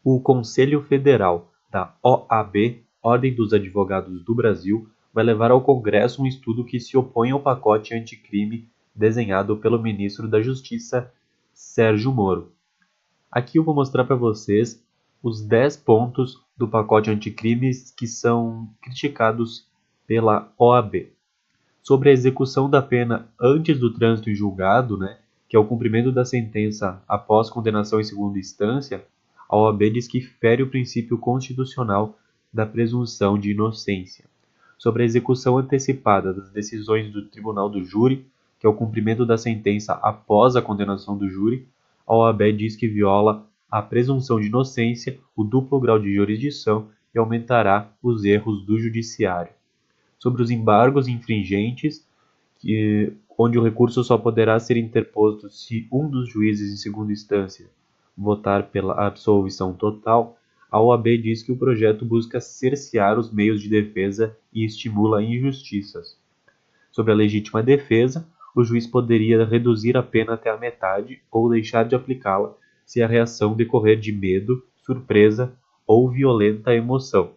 O Conselho Federal da OAB, Ordem dos Advogados do Brasil, vai levar ao Congresso um estudo que se opõe ao pacote anticrime desenhado pelo ministro da Justiça, Sérgio Moro. Aqui eu vou mostrar para vocês os 10 pontos do pacote anticrimes que são criticados pela OAB. Sobre a execução da pena antes do trânsito em julgado, que é o cumprimento da sentença após condenação em segunda instância, a OAB diz que fere o princípio constitucional da presunção de inocência. Sobre a execução antecipada das decisões do Tribunal do Júri, que é o cumprimento da sentença após a condenação do júri, a OAB diz que viola a presunção de inocência, o duplo grau de jurisdição e aumentará os erros do judiciário. Sobre os embargos infringentes, onde o recurso só poderá ser interposto se um dos juízes em segunda instância votar pela absolvição total, a OAB diz que o projeto busca cercear os meios de defesa e estimula injustiças. Sobre a legítima defesa, o juiz poderia reduzir a pena até a metade ou deixar de aplicá-la se a reação decorrer de medo, surpresa ou violenta emoção.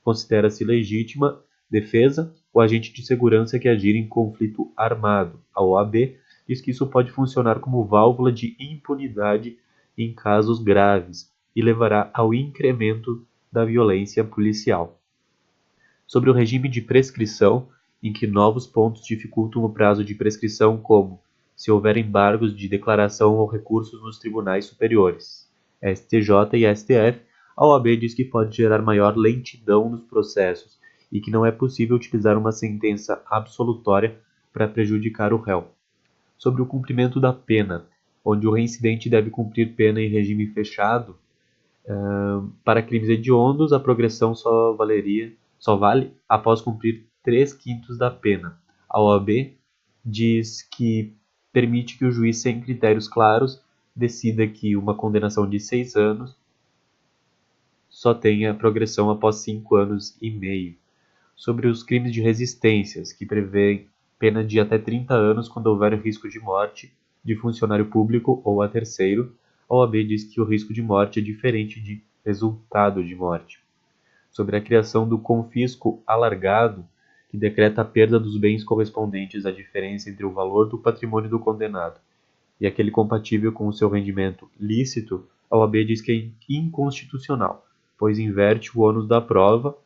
Considera-se legítima defesa o agente de segurança que agir em conflito armado. A OAB diz que isso pode funcionar como válvula de impunidade em casos graves e levará ao incremento da violência policial. Sobre o regime de prescrição, em que novos pontos dificultam o prazo de prescrição, como se houver embargos de declaração ou recursos nos tribunais superiores, STJ e STF, a OAB diz que pode gerar maior lentidão nos processos e que não é possível utilizar uma sentença absolutória para prejudicar o réu. Sobre o cumprimento da pena, onde o reincidente deve cumprir pena em regime fechado, para crimes hediondos, a progressão só vale após cumprir 3/5 da pena. A OAB diz que permite que o juiz, sem critérios claros, decida que uma condenação de 6 anos só tenha progressão após 5 anos e meio. Sobre os crimes de resistências, que prevêem pena de até 30 anos quando houver risco de morte de funcionário público ou a terceiro, a OAB diz que o risco de morte é diferente de resultado de morte. Sobre a criação do confisco alargado, que decreta a perda dos bens correspondentes à diferença entre o valor do patrimônio do condenado e aquele compatível com o seu rendimento lícito, a OAB diz que é inconstitucional, pois inverte o ônus da prova,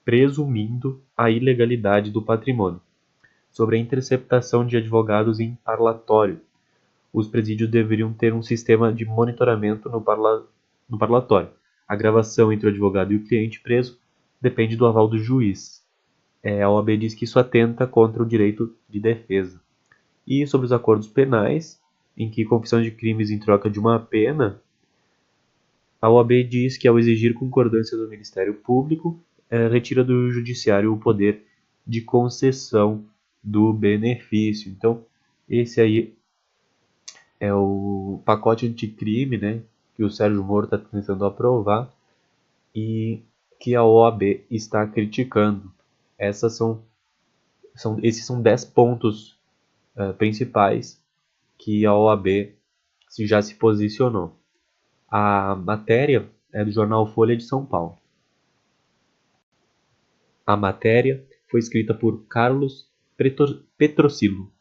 presumindo a ilegalidade do patrimônio. Sobre a interceptação de advogados em parlatório, os presídios deveriam ter um sistema de monitoramento no parlatório. A gravação entre o advogado e o cliente preso depende do aval do juiz. A OAB diz que isso atenta contra o direito de defesa. E sobre os acordos penais, em que confissão de crimes em troca de uma pena, a OAB diz que ao exigir concordância do Ministério Público, retira do Judiciário o poder de concessão do benefício. Então, esse aí é o pacote anticrime, que o Sérgio Moro está tentando aprovar e que a OAB está criticando. Esses são 10 pontos principais que a OAB já se posicionou. A matéria é do jornal Folha de São Paulo. A matéria foi escrita por Carlos Petrosilo.